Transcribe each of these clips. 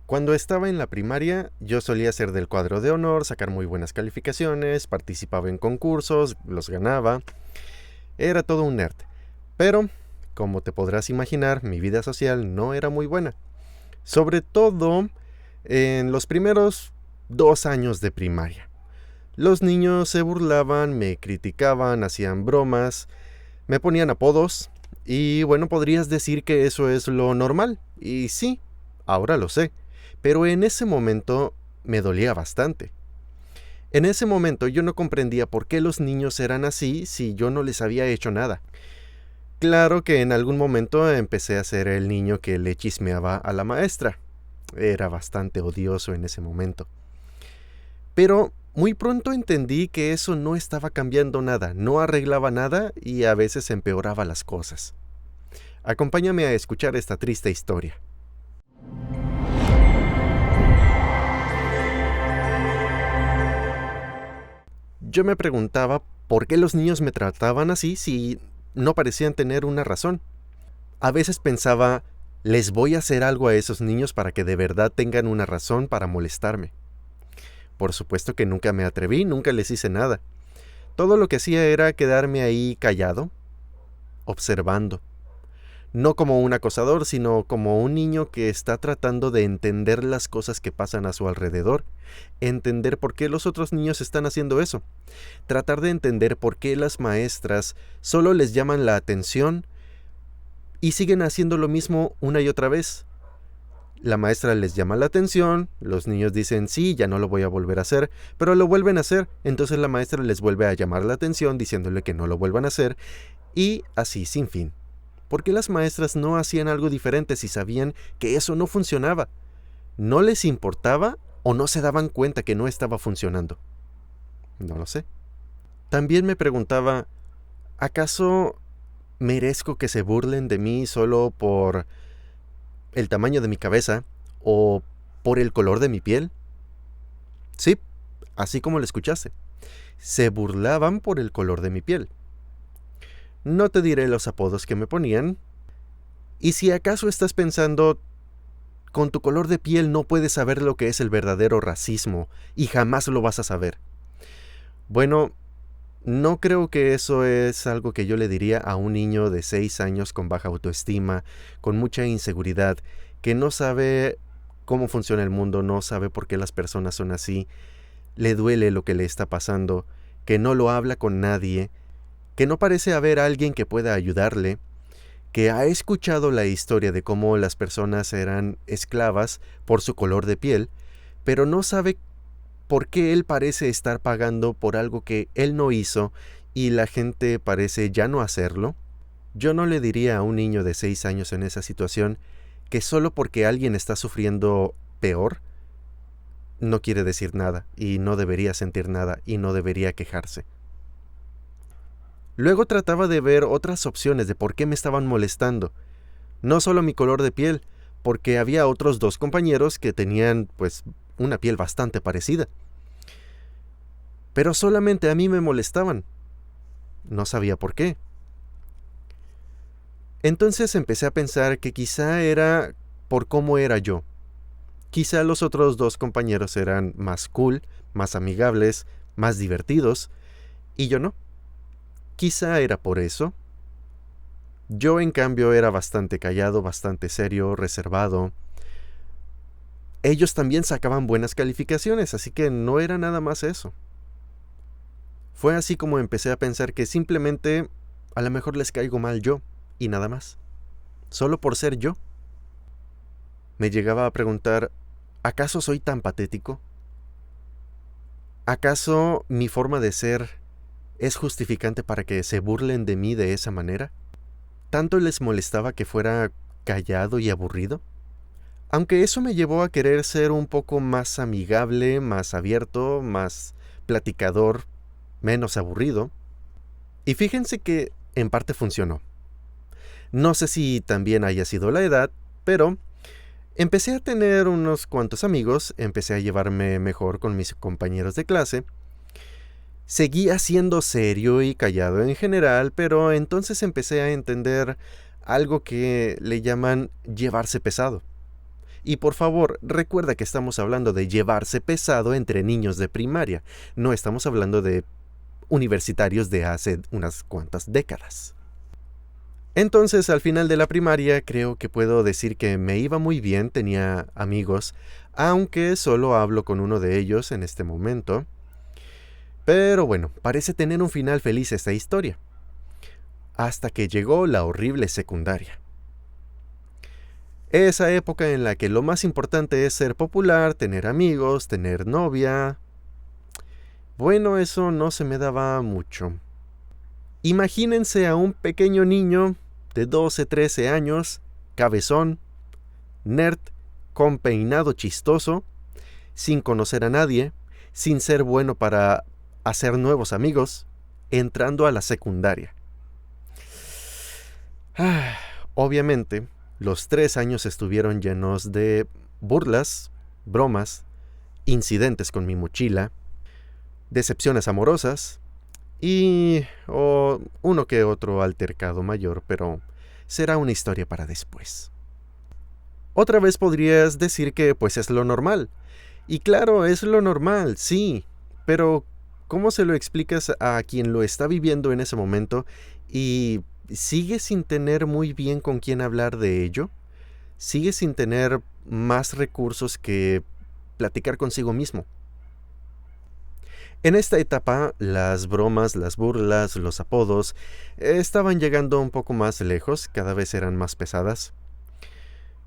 Cuando estaba en la primaria, yo solía ser del cuadro de honor, sacar muy buenas calificaciones, participaba en concursos, los ganaba. Era todo un nerd. Pero, como te podrás imaginar, mi vida social no era muy buena. Sobre todo en los primeros 2 años de primaria. Los niños se burlaban, me criticaban, hacían bromas, me ponían apodos y bueno, podrías decir que eso es lo normal. Y sí, ahora lo sé, pero en ese momento me dolía bastante. En ese momento yo no comprendía por qué los niños eran así si yo no les había hecho nada. Claro que en algún momento empecé a ser el niño que le chismeaba a la maestra. Era bastante odioso en ese momento. Pero muy pronto entendí que eso no estaba cambiando nada, no arreglaba nada y a veces empeoraba las cosas. Acompáñame a escuchar esta triste historia. Yo me preguntaba por qué los niños me trataban así si no parecían tener una razón. A veces pensaba, les voy a hacer algo a esos niños para que de verdad tengan una razón para molestarme. Por supuesto que nunca me atreví, nunca les hice nada. Todo lo que hacía era quedarme ahí callado, observando. No como un acosador, sino como un niño que está tratando de entender las cosas que pasan a su alrededor, entender por qué los otros niños están haciendo eso, tratar de entender por qué las maestras solo les llaman la atención y siguen haciendo lo mismo una y otra vez. La maestra les llama la atención, los niños dicen sí, ya no lo voy a volver a hacer, pero lo vuelven a hacer, entonces la maestra les vuelve a llamar la atención diciéndole que no lo vuelvan a hacer, y así sin fin. ¿Por qué las maestras no hacían algo diferente si sabían que eso no funcionaba? ¿No les importaba o no se daban cuenta que no estaba funcionando? No lo sé. También me preguntaba, ¿acaso merezco que se burlen de mí solo por el tamaño de mi cabeza o por el color de mi piel? Sí, así como lo escuchaste. Se burlaban por el color de mi piel. No te diré los apodos que me ponían. Y si acaso estás pensando, con tu color de piel no puedes saber lo que es el verdadero racismo y jamás lo vas a saber. Bueno, no creo que eso es algo que yo le diría a un niño de 6 años con baja autoestima, con mucha inseguridad, que no sabe cómo funciona el mundo, no sabe por qué las personas son así, le duele lo que le está pasando, que no lo habla con nadie, que no parece haber alguien que pueda ayudarle, que ha escuchado la historia de cómo las personas eran esclavas por su color de piel, pero no sabe por qué él parece estar pagando por algo que él no hizo y la gente parece ya no hacerlo. Yo no le diría a un niño de 6 años en esa situación que solo porque alguien está sufriendo peor, no quiere decir nada y no debería sentir nada y no debería quejarse. Luego trataba de ver otras opciones de por qué me estaban molestando. No solo mi color de piel, porque había otros 2 compañeros que tenían, pues, una piel bastante parecida. Pero solamente a mí me molestaban. No sabía por qué. Entonces empecé a pensar que quizá era por cómo era yo. Quizá los otros 2 compañeros eran más cool, más amigables, más divertidos, y yo no. Quizá era por eso. Yo, en cambio, era bastante callado, bastante serio, reservado. Ellos también sacaban buenas calificaciones, así que no era nada más eso. Fue así como empecé a pensar que simplemente a lo mejor les caigo mal yo, y nada más. Solo por ser yo. Me llegaba a preguntar, ¿acaso soy tan patético? ¿Acaso mi forma de ser es justificante para que se burlen de mí de esa manera? ¿Tanto les molestaba que fuera callado y aburrido? Aunque eso me llevó a querer ser un poco más amigable, más abierto, más platicador, menos aburrido. Y fíjense que en parte funcionó. No sé si también haya sido la edad, pero empecé a tener unos cuantos amigos, empecé a llevarme mejor con mis compañeros de clase. Seguía siendo serio y callado en general, pero entonces empecé a entender algo que le llaman llevarse pesado. Y por favor, recuerda que estamos hablando de llevarse pesado entre niños de primaria. No estamos hablando de universitarios de hace unas cuantas décadas. Entonces, al final de la primaria, creo que puedo decir que me iba muy bien, tenía amigos, aunque solo hablo con uno de ellos en este momento. Pero bueno, parece tener un final feliz esta historia. Hasta que llegó la horrible secundaria. Esa época en la que lo más importante es ser popular, tener amigos, tener novia. Bueno, eso no se me daba mucho. Imagínense a un pequeño niño de 12, 13 años, cabezón, nerd, con peinado chistoso, sin conocer a nadie, sin ser bueno para hacer nuevos amigos, entrando a la secundaria. Obviamente, los 3 años estuvieron llenos de burlas, bromas, incidentes con mi mochila, decepciones amorosas y uno que otro altercado mayor, pero será una historia para después. Otra vez podrías decir que pues es lo normal. Y claro, es lo normal, sí, pero ¿cómo se lo explicas a quien lo está viviendo en ese momento y sigue sin tener muy bien con quién hablar de ello? Sigue sin tener más recursos que platicar consigo mismo. En esta etapa, las bromas, las burlas, los apodos estaban llegando un poco más lejos, cada vez eran más pesadas.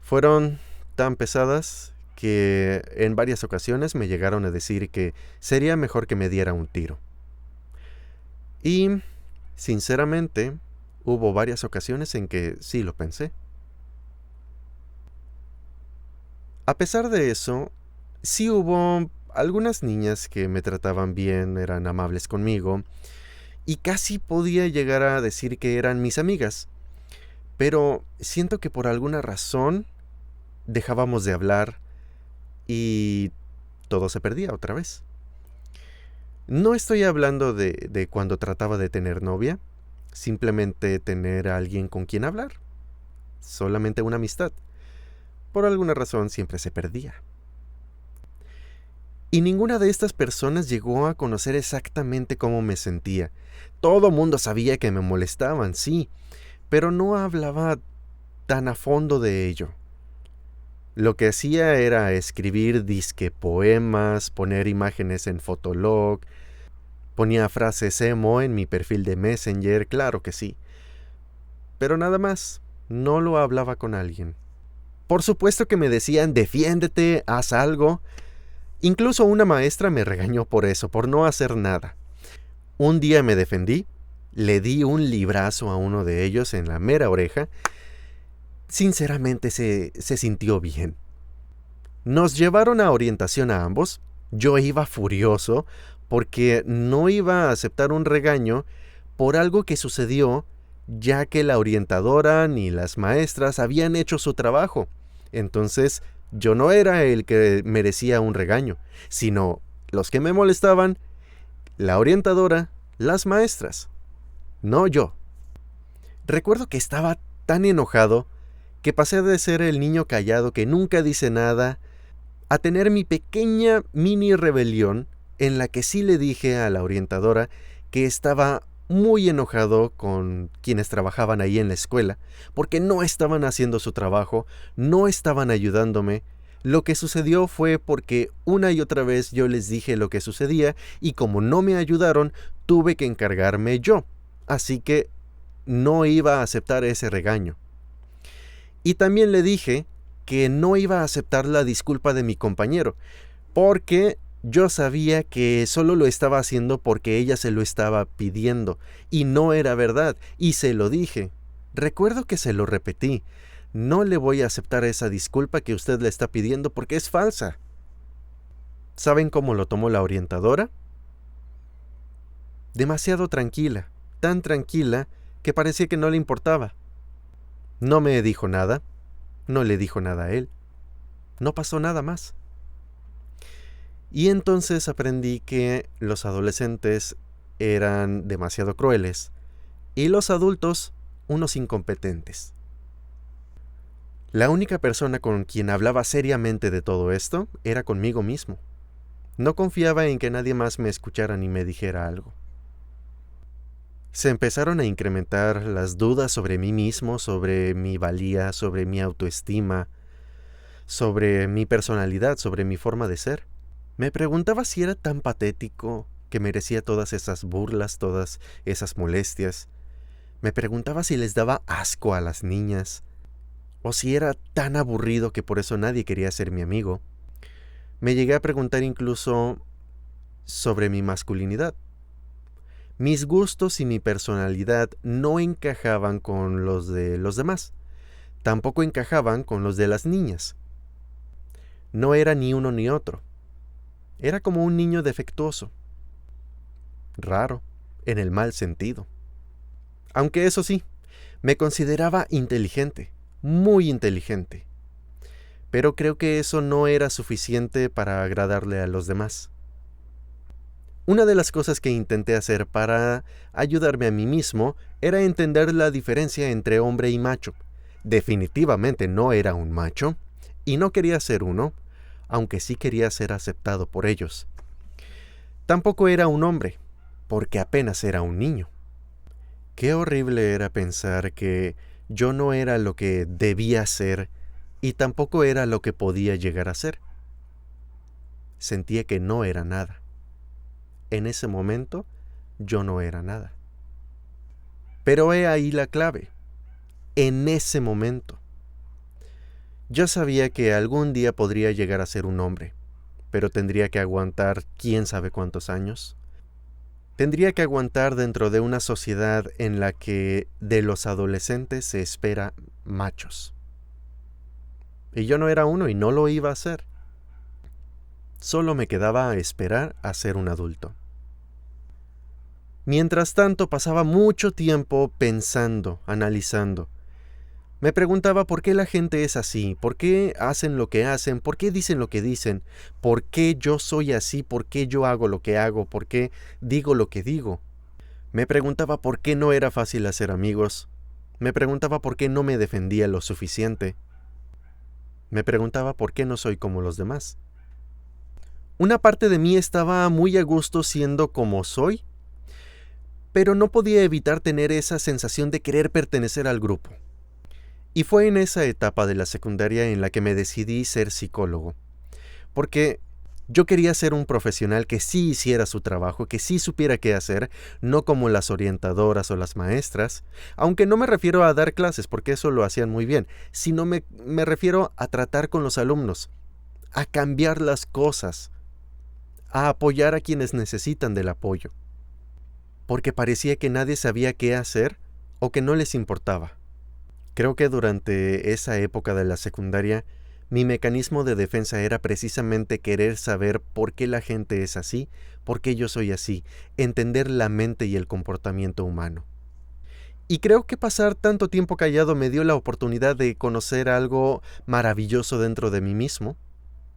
Fueron tan pesadas que en varias ocasiones me llegaron a decir que sería mejor que me diera un tiro. Y, sinceramente, hubo varias ocasiones en que sí lo pensé. A pesar de eso, sí hubo algunas niñas que me trataban bien, eran amables conmigo, y casi podía llegar a decir que eran mis amigas. Pero siento que por alguna razón dejábamos de hablar y todo se perdía otra vez. No estoy hablando de cuando trataba de tener novia, simplemente tener a alguien con quien hablar, solamente una amistad. Por alguna razón siempre se perdía. Y ninguna de estas personas llegó a conocer exactamente cómo me sentía. Todo mundo sabía que me molestaban, sí, pero no hablaba tan a fondo de ello. Lo que hacía era escribir disque poemas, poner imágenes en Fotolog, ponía frases emo en mi perfil de Messenger, claro que sí. Pero nada más, no lo hablaba con alguien. Por supuesto que me decían, defiéndete, haz algo. Incluso una maestra me regañó por eso, por no hacer nada. Un día me defendí, le di un librazo a uno de ellos en la mera oreja. Sinceramente se sintió bien. Nos llevaron a orientación a ambos. Yo iba furioso porque no iba a aceptar un regaño por algo que sucedió, ya que la orientadora ni las maestras habían hecho su trabajo. Entonces, yo no era el que merecía un regaño, sino los que me molestaban, la orientadora, las maestras, no yo. Recuerdo que estaba tan enojado que pasé de ser el niño callado que nunca dice nada a tener mi pequeña mini rebelión en la que sí le dije a la orientadora que estaba muy enojado con quienes trabajaban ahí en la escuela porque no estaban haciendo su trabajo, no estaban ayudándome. Lo que sucedió fue porque una y otra vez yo les dije lo que sucedía y como no me ayudaron, tuve que encargarme yo. Así que no iba a aceptar ese regaño. Y también le dije que no iba a aceptar la disculpa de mi compañero, porque yo sabía que solo lo estaba haciendo porque ella se lo estaba pidiendo, y no era verdad, y se lo dije. Recuerdo que se lo repetí. No le voy a aceptar esa disculpa que usted le está pidiendo porque es falsa. ¿Saben cómo lo tomó la orientadora? Demasiado tranquila, tan tranquila que parecía que no le importaba. No me dijo nada, no le dijo nada a él, no pasó nada más. Y entonces aprendí que los adolescentes eran demasiado crueles y los adultos unos incompetentes. La única persona con quien hablaba seriamente de todo esto era conmigo mismo. No confiaba en que nadie más me escuchara ni me dijera algo. Se empezaron a incrementar las dudas sobre mí mismo, sobre mi valía, sobre mi autoestima, sobre mi personalidad, sobre mi forma de ser. Me preguntaba si era tan patético que merecía todas esas burlas, todas esas molestias. Me preguntaba si les daba asco a las niñas, o si era tan aburrido que por eso nadie quería ser mi amigo. Me llegué a preguntar incluso sobre mi masculinidad. Mis gustos y mi personalidad no encajaban con los de los demás. Tampoco encajaban con los de las niñas. No era ni uno ni otro. Era como un niño defectuoso. Raro, en el mal sentido. Aunque eso sí, me consideraba inteligente, muy inteligente. Pero creo que eso no era suficiente para agradarle a los demás. Una de las cosas que intenté hacer para ayudarme a mí mismo era entender la diferencia entre hombre y macho. Definitivamente no era un macho, y no quería ser uno, aunque sí quería ser aceptado por ellos. Tampoco era un hombre, porque apenas era un niño. Qué horrible era pensar que yo no era lo que debía ser y tampoco era lo que podía llegar a ser. Sentía que no era nada. En ese momento, yo no era nada. Pero he ahí la clave. En ese momento. Yo sabía que algún día podría llegar a ser un hombre, pero tendría que aguantar quién sabe cuántos años. Tendría que aguantar dentro de una sociedad en la que de los adolescentes se espera machos. Y yo no era uno y no lo iba a hacer. Solo me quedaba a esperar a ser un adulto. Mientras tanto, pasaba mucho tiempo pensando, analizando. Me preguntaba por qué la gente es así, por qué hacen lo que hacen, por qué dicen lo que dicen, por qué yo soy así, por qué yo hago lo que hago, por qué digo lo que digo. Me preguntaba por qué no era fácil hacer amigos. Me preguntaba por qué no me defendía lo suficiente. Me preguntaba por qué no soy como los demás. Una parte de mí estaba muy a gusto siendo como soy, pero no podía evitar tener esa sensación de querer pertenecer al grupo. Y fue en esa etapa de la secundaria en la que me decidí ser psicólogo, porque yo quería ser un profesional que sí hiciera su trabajo, que sí supiera qué hacer, no como las orientadoras o las maestras, aunque no me refiero a dar clases, porque eso lo hacían muy bien, sino me refiero a tratar con los alumnos, a cambiar las cosas, a apoyar a quienes necesitan del apoyo, porque parecía que nadie sabía qué hacer o que no les importaba. Creo que durante esa época de la secundaria, mi mecanismo de defensa era precisamente querer saber por qué la gente es así, por qué yo soy así, entender la mente y el comportamiento humano. Y creo que pasar tanto tiempo callado me dio la oportunidad de conocer algo maravilloso dentro de mí mismo.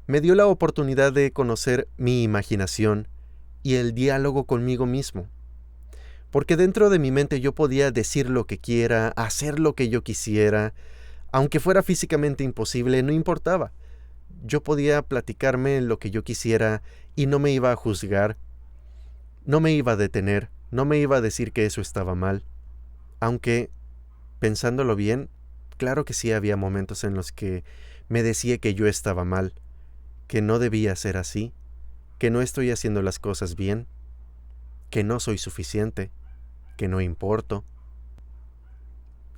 Me dio la oportunidad de conocer mi imaginación y el diálogo conmigo mismo. Porque dentro de mi mente yo podía decir lo que quiera, hacer lo que yo quisiera, aunque fuera físicamente imposible, no importaba. Yo podía platicarme lo que yo quisiera y no me iba a juzgar, no me iba a detener, no me iba a decir que eso estaba mal. Aunque, pensándolo bien, claro que sí había momentos en los que me decía que yo estaba mal, que no debía ser así, que no estoy haciendo las cosas bien, que no soy suficiente, que no importo.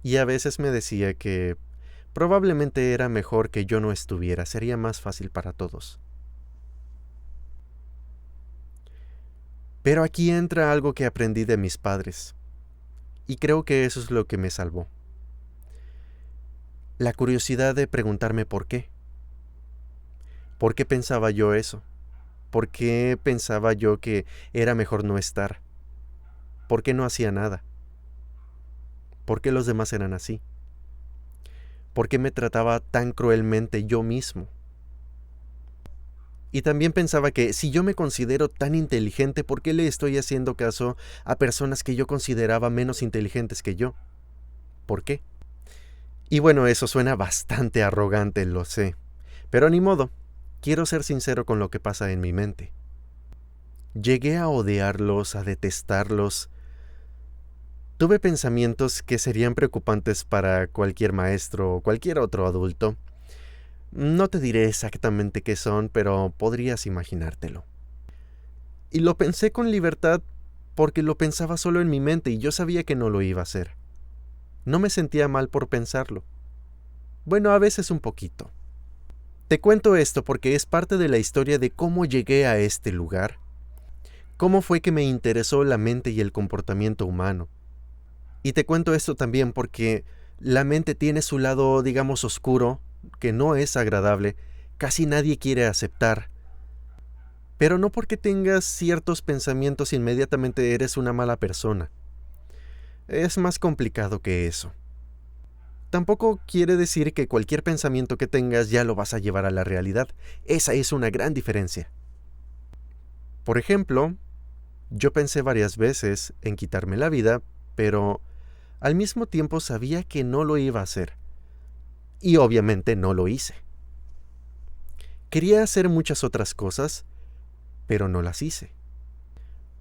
Y a veces me decía que probablemente era mejor que yo no estuviera, sería más fácil para todos. Pero aquí entra algo que aprendí de mis padres, y creo que eso es lo que me salvó. La curiosidad de preguntarme por qué. ¿Por qué pensaba yo eso? ¿Por qué pensaba yo que era mejor no estar? ¿Por qué no hacía nada? ¿Por qué los demás eran así? ¿Por qué me trataba tan cruelmente yo mismo? Y también pensaba que si yo me considero tan inteligente, ¿por qué le estoy haciendo caso a personas que yo consideraba menos inteligentes que yo? ¿Por qué? Y bueno, eso suena bastante arrogante, lo sé. Pero ni modo, quiero ser sincero con lo que pasa en mi mente. Llegué a odiarlos, a detestarlos. Tuve pensamientos que serían preocupantes para cualquier maestro o cualquier otro adulto. No te diré exactamente qué son, pero podrías imaginártelo. Y lo pensé con libertad porque lo pensaba solo en mi mente y yo sabía que no lo iba a hacer. No me sentía mal por pensarlo. Bueno, a veces un poquito. Te cuento esto porque es parte de la historia de cómo llegué a este lugar, cómo fue que me interesó la mente y el comportamiento humano. Y te cuento esto también porque la mente tiene su lado, digamos, oscuro, que no es agradable, casi nadie quiere aceptar. Pero no porque tengas ciertos pensamientos inmediatamente eres una mala persona. Es más complicado que eso. Tampoco quiere decir que cualquier pensamiento que tengas ya lo vas a llevar a la realidad. Esa es una gran diferencia. Por ejemplo, yo pensé varias veces en quitarme la vida, pero al mismo tiempo sabía que no lo iba a hacer. Y obviamente no lo hice. Quería hacer muchas otras cosas, pero no las hice.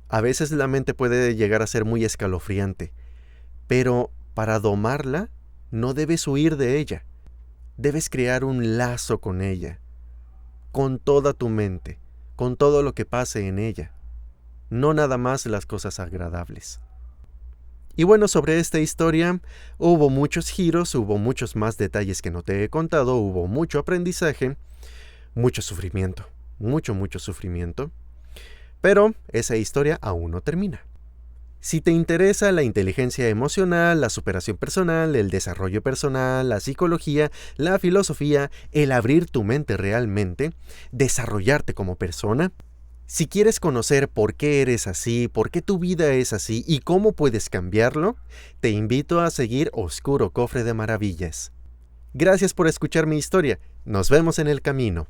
A veces la mente puede llegar a ser muy escalofriante, pero para domarla no debes huir de ella. Debes crear un lazo con ella, con toda tu mente, con todo lo que pase en ella, no nada más las cosas agradables. Y bueno, sobre esta historia hubo muchos giros, hubo muchos más detalles que no te he contado, hubo mucho aprendizaje, mucho sufrimiento, mucho sufrimiento, pero esa historia aún no termina. Si te interesa la inteligencia emocional, la superación personal, el desarrollo personal, la psicología, la filosofía, el abrir tu mente realmente, desarrollarte como persona, si quieres conocer por qué eres así, por qué tu vida es así y cómo puedes cambiarlo, te invito a seguir Oscuro Cofre de Maravillas. Gracias por escuchar mi historia. Nos vemos en el camino.